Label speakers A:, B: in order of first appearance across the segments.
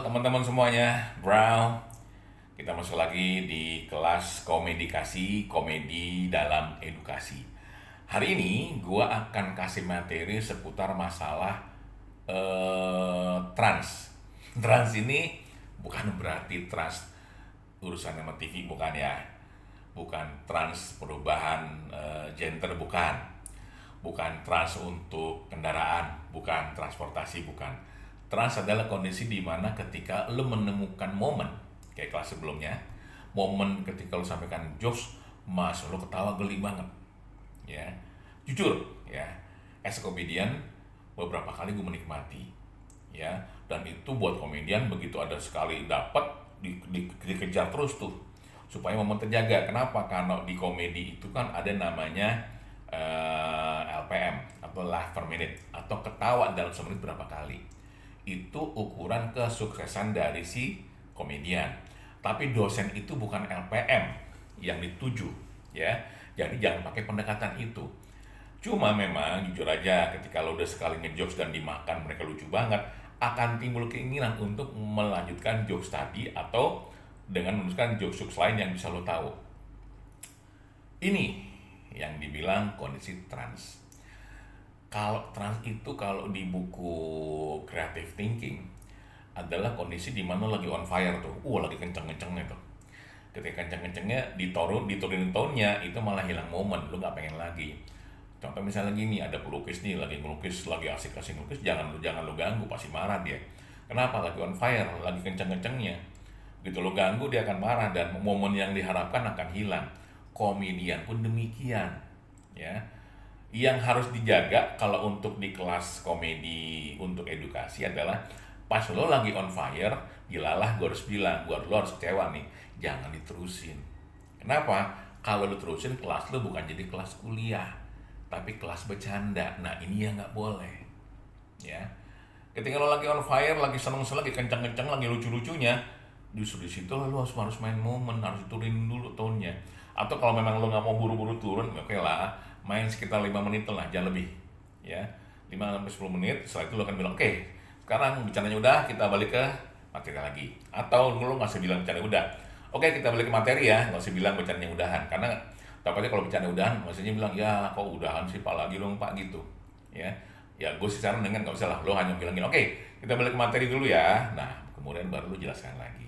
A: teman-teman semuanya, Brown. Kita masuk lagi di kelas komedikasi, komedi dalam edukasi. Hari ini gua akan kasih materi seputar masalah trans. Trans ini bukan berarti trans urusan sama TV, bukan ya. Bukan trans perubahan gender, bukan. Bukan trans untuk kendaraan, bukan transportasi, bukan. Trans adalah kondisi di mana ketika lo menemukan momen, kayak kelas sebelumnya, momen ketika lo sampaikan jokes, mas lo ketawa geli banget, ya. Jujur, ya, as a comedian, beberapa kali gue menikmati, ya. Dan itu buat komedian begitu ada sekali dapat dikejar terus tuh, supaya momen terjaga. Kenapa? Karena di komedi itu kan ada namanya LPM atau laugh per minute atau ketawa dalam semenit berapa kali. Itu ukuran kesuksesan dari si komedian. Tapi dosen itu bukan LPM yang dituju, ya. Jadi jangan pakai pendekatan itu. Cuma memang jujur aja ketika lo udah sekali ngejokes dan dimakan mereka lucu banget, akan timbul keinginan untuk melanjutkan jokes tadi atau dengan menuliskan jokes lain yang bisa lo tahu. Ini yang dibilang kondisi trans. Kalau trans itu kalau di buku creative thinking adalah kondisi di mana lagi on fire tuh, lagi kenceng-kencengnya tuh. Ketika kenceng-kencengnya diturunin tone-nya itu malah hilang momen, lu nggak pengen lagi. Contoh misalnya gini, ada pelukis nih lagi ngelukis, lagi asik-asik ngelukis, jangan lu ganggu, pasti marah dia. Kenapa? Lagi on fire, lagi kenceng-kencengnya. Gitu lu ganggu dia akan marah dan momen yang diharapkan akan hilang. Komedian pun demikian, ya. Yang harus dijaga kalau untuk di kelas komedi untuk edukasi adalah pas lo lagi on fire, gilalah gue harus bilang, lo harus kecewa nih, jangan diterusin. Kenapa? Kalau lo terusin kelas lo bukan jadi kelas kuliah, tapi kelas bercanda. Nah ini yang nggak boleh, ya. Ketika lo lagi on fire, lagi seneng-seneng, lagi kenceng-kenceng, lagi lucu-lucunya, justru di situ lo harus main momen, harus turunin dulu tone-nya. Atau kalau memang lo nggak mau buru-buru turun, oke lah, main sekitar 5 menit lah, jangan lebih, ya. 5-10 menit, setelah itu lo akan bilang, oke, sekarang bicaranya udah, kita balik ke materi lagi. Atau lo nggak usah bilang bicaranya udah, oke kita balik ke materi ya, nggak usah bilang bicaranya udahan. Karena takutnya kalau bicaranya udahan, maksudnya bilang, ya kok udahan sih pak, lagi dong pak, gitu, ya. Ya gue sih saran dengan nggak usah lah, lo hanya bilangin, oke kita balik ke materi dulu ya. Nah kemudian baru lo jelaskan lagi.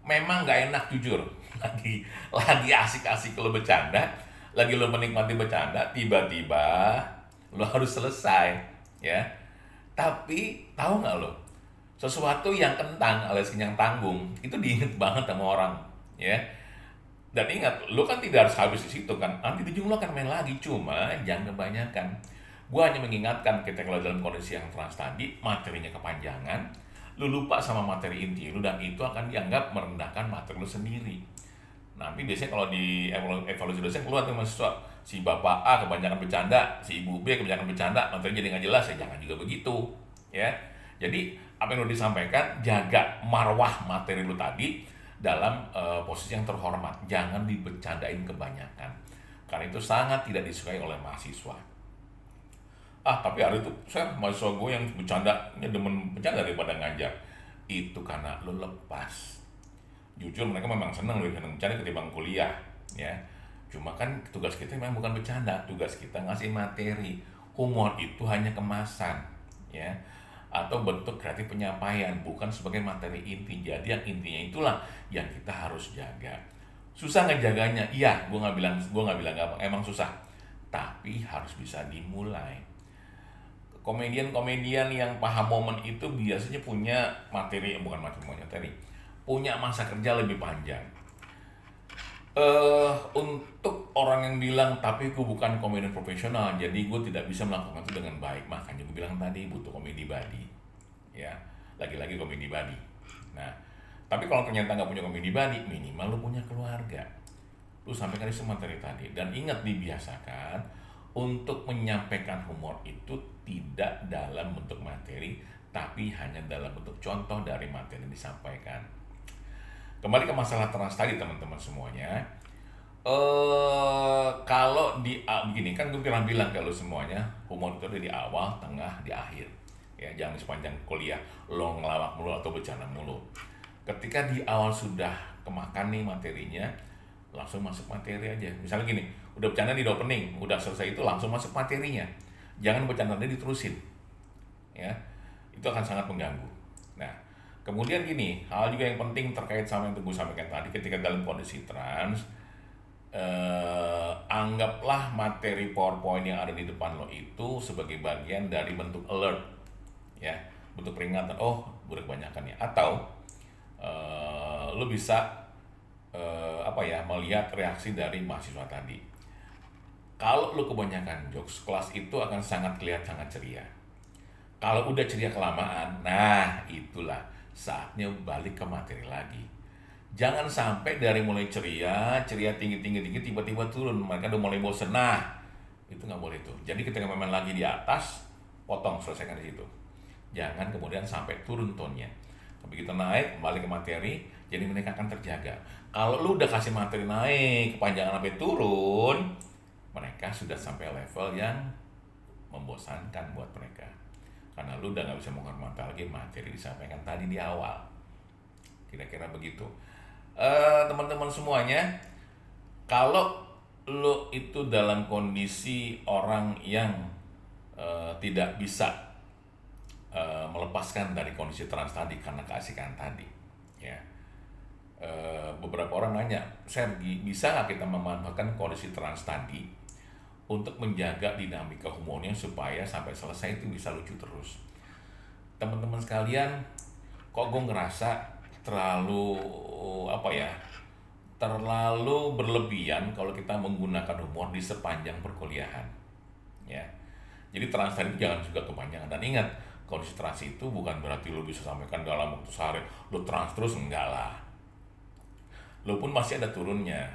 A: Memang nggak enak jujur, lagi asik-asik lo bercanda, lagi lo menikmati bercanda, tiba-tiba lo harus selesai, ya. Tapi tahu nggak lo, sesuatu yang kentang alias yang tanggung itu diinget banget sama orang, ya. Dan ingat, lo kan tidak harus habis di situ kan, nanti di ujung lo akan main lagi, cuma jangan kebanyakan. Gua hanya mengingatkan kita kalau dalam kondisi yang trans tadi, materinya kepanjangan, lu lupa sama materi inti lu dan itu akan dianggap merendahkan materi lu sendiri. Nanti biasanya kalau di evaluasi dosen keluar tuh mahasiswa, si bapak A kebanyakan bercanda, si ibu B kebanyakan bercanda, materi jadi nggak jelas, ya jangan juga begitu, ya. Jadi apa yang lu disampaikan, jaga marwah materi lu tadi dalam posisi yang terhormat, jangan dibercandain kebanyakan, karena itu sangat tidak disukai oleh mahasiswa. Tapi hari itu saya mahasiswa gue yang bercandanya demen bercanda daripada ngajar. Itu karena lo lepas. Jujur mereka memang senang lebih senang bercanda ketimbang kuliah, ya. Cuma kan tugas kita memang bukan bercanda, tugas kita ngasih materi. Humor itu hanya kemasan, ya, atau bentuk kreatif penyampaian, bukan sebagai materi inti. Jadi yang intinya itulah yang kita harus jaga. Susah ngejaganya, iya, gue nggak bilang gampang, emang susah. Tapi harus bisa dimulai. Komedian-komedian yang paham momen itu biasanya punya materi, bukan materi, punya masa kerja lebih panjang. Untuk orang yang bilang, tapi gue bukan komedian profesional, jadi gue tidak bisa melakukan itu dengan baik, makanya gue bilang tadi butuh komedi buddy, ya, lagi-lagi komedi buddy. Nah, tapi kalau ternyata nggak punya komedi buddy, minimal lu punya keluarga. Lu sampaikan itu materi tadi, dan ingat dibiasakan untuk menyampaikan humor itu tidak dalam bentuk materi, tapi hanya dalam bentuk contoh dari materi yang disampaikan. Kembali ke masalah trans tadi teman-teman semuanya. Kalau begini kan gue bilang kalau semuanya humor itu ada di awal, tengah, di akhir, Ya, jangan sepanjang kuliah lo ngelawak mulu atau bercanda mulu. Ketika di awal sudah kemakan nih materinya, langsung masuk materi aja. Misalnya gini, udah bercanda di opening, udah selesai itu langsung masuk materinya. Jangan bercandanya diterusin. Ya, itu akan sangat mengganggu. Nah, kemudian gini, hal juga yang penting terkait sama yang gue sampaikan tadi, ketika dalam kondisi trans, anggaplah materi PowerPoint yang ada di depan lo itu sebagai bagian dari bentuk alert, ya, bentuk peringatan. Oh, udah kebanyakan ya. Atau lo bisa melihat reaksi dari mahasiswa tadi. Kalau lo kebanyakan jokes, kelas itu akan sangat sangat ceria. Kalau udah ceria kelamaan, nah itulah saatnya balik ke materi lagi. Jangan sampai dari mulai ceria tinggi, tiba-tiba turun, mereka udah mulai bosen. Nah, itu nggak boleh tuh. Jadi ketika memang lagi di atas, potong, selesaikan di situ. Jangan kemudian sampai turun tonnya. Tapi kita naik, balik ke materi, jadi mereka akan terjaga. Kalau lu udah kasih materi naik, kepanjangan sampai turun, mereka sudah sampai level yang membosankan buat mereka. Karena lu udah nggak bisa menghormati lagi materi disampaikan tadi di awal. Kira-kira begitu. Teman-teman semuanya, kalau lo itu dalam kondisi orang yang tidak bisa melepaskan dari kondisi trans tadi karena keasikan tadi, ya, beberapa orang nanya, Sergi, bisa nggak kita memanfaatkan kondisi trans tadi untuk menjaga dinamika humornya supaya sampai selesai itu bisa lucu terus? Teman-teman sekalian, kok gue ngerasa terlalu terlalu berlebihan kalau kita menggunakan humor di sepanjang perkuliahan, ya. Jadi trans tadi jangan juga kepanjangan. Dan ingat, kondisi trans itu bukan berarti lo bisa sampaikan dalam waktu sehari lo trans terus, enggak lah. Lo pun masih ada turunnya.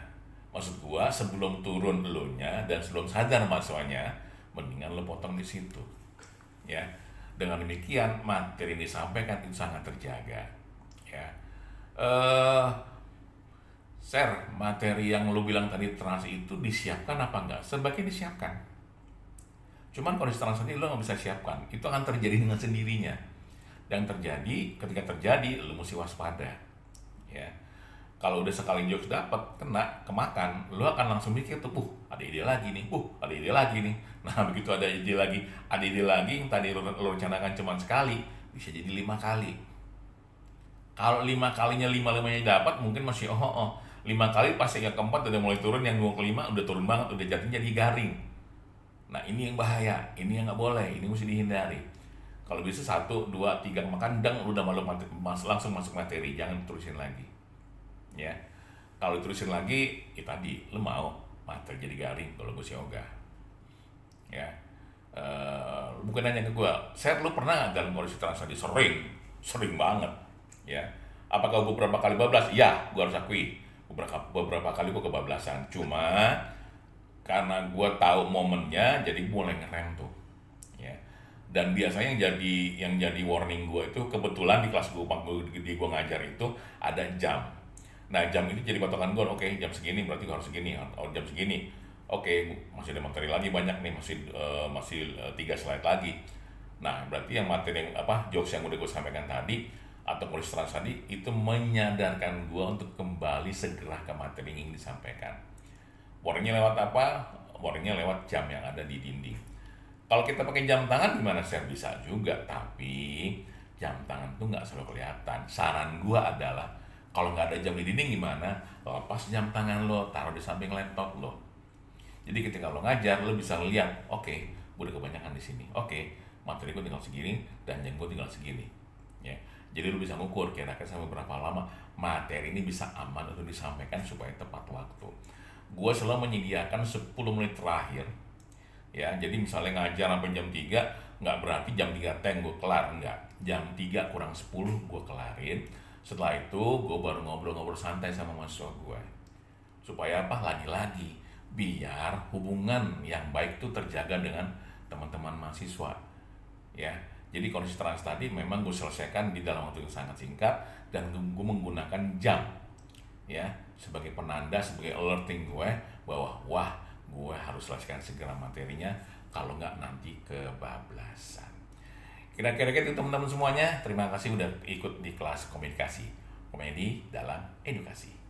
A: Maksud gua, sebelum turun lo nya dan sebelum sadar mahasiswanya, mendingan lo potong di situ, ya. Dengan demikian materi yang disampaikan itu sangat terjaga, ya. Materi yang lu bilang tadi trans itu disiapkan apa enggak? Sebaiknya disiapkan. Cuman kondisi trans ini lu nggak bisa siapkan, itu akan terjadi dengan sendirinya. Dan ketika terjadi, lu mesti waspada, ya. Kalau udah sekali jokes dapat kena kemakan, lu akan langsung mikir tuh, ada ide lagi nih, ada ide lagi nih. Nah, begitu ada ide lagi yang tadi lu rencanakan cuma sekali, bisa jadi 5 kali. Kalau 5 kalinya 5-5-nya dapat, mungkin masih 5 kali pas yang keempat udah mulai turun, yang 2 kelima udah turun banget, udah jadinya jadi garing. Nah, ini yang bahaya, ini yang nggak boleh, ini mesti dihindari. Kalau bisa 1, 2, 3 makan deng, udah langsung masuk materi, jangan terusin lagi, ya. Kalau terusin lagi, tadi lu mau materi jadi garing, kalau gue sih ogah, ya. Bukan hanya ke gue, lu pernah nggak dalam kondisi trans tadi? Sering banget, ya. Apakah gue beberapa kali bablas? Ya, gue harus akui beberapa kali gue kebablasan. Cuma karena gue tahu momennya, jadi mulai ngerem tuh, ya. Dan biasanya yang jadi warning gue itu, kebetulan di kelas gue ngajar itu ada jam. Nah, jam itu jadi patokan gue. Oke, jam segini berarti gue harus segini. Oh, jam segini, oke, masih ada materi lagi banyak nih, masih 3 slide lagi. Nah, berarti yang materi jokes yang udah gue sampaikan tadi atau kondisi trans tadi itu menyadarkan gue untuk kembali segera ke materi yang ingin disampaikan. Warningnya lewat apa? Warningnya lewat jam yang ada di dinding. Kalau kita pakai jam tangan gimana? Bisa juga, tapi jam tangan tuh nggak selalu kelihatan. Saran gue adalah, kalau nggak ada jam di dinding gimana? Lepas jam tangan lo, taruh di samping laptop lo. Jadi ketika lo ngajar, lo bisa lihat, oke, gue udah kebanyakan di sini. Oke, materi gue tinggal segini dan jam gue tinggal segini, ya. Jadi lu bisa ngukur kira-kira sampai berapa lama materi ini bisa aman untuk disampaikan supaya tepat waktu. Gue selalu menyediakan 10 menit terakhir, ya. Jadi misalnya ngajar sampai jam 3, nggak berarti jam 3 gue kelar, enggak. Jam 3 kurang 10 gue kelarin. Setelah itu gue baru ngobrol-ngobrol santai sama mahasiswa gue. Supaya lagi-lagi biar hubungan yang baik itu terjaga dengan teman-teman mahasiswa, ya. Jadi kondisi trans tadi memang gue selesaikan di dalam waktu yang sangat singkat, dan gue menggunakan jam, ya, sebagai penanda, sebagai alerting gue bahwa gue harus selesaikan segera materinya, kalau nggak nanti kebablasan. Kira-kira itu teman-teman semuanya. Terima kasih udah ikut di kelas komunikasi komedi dalam edukasi.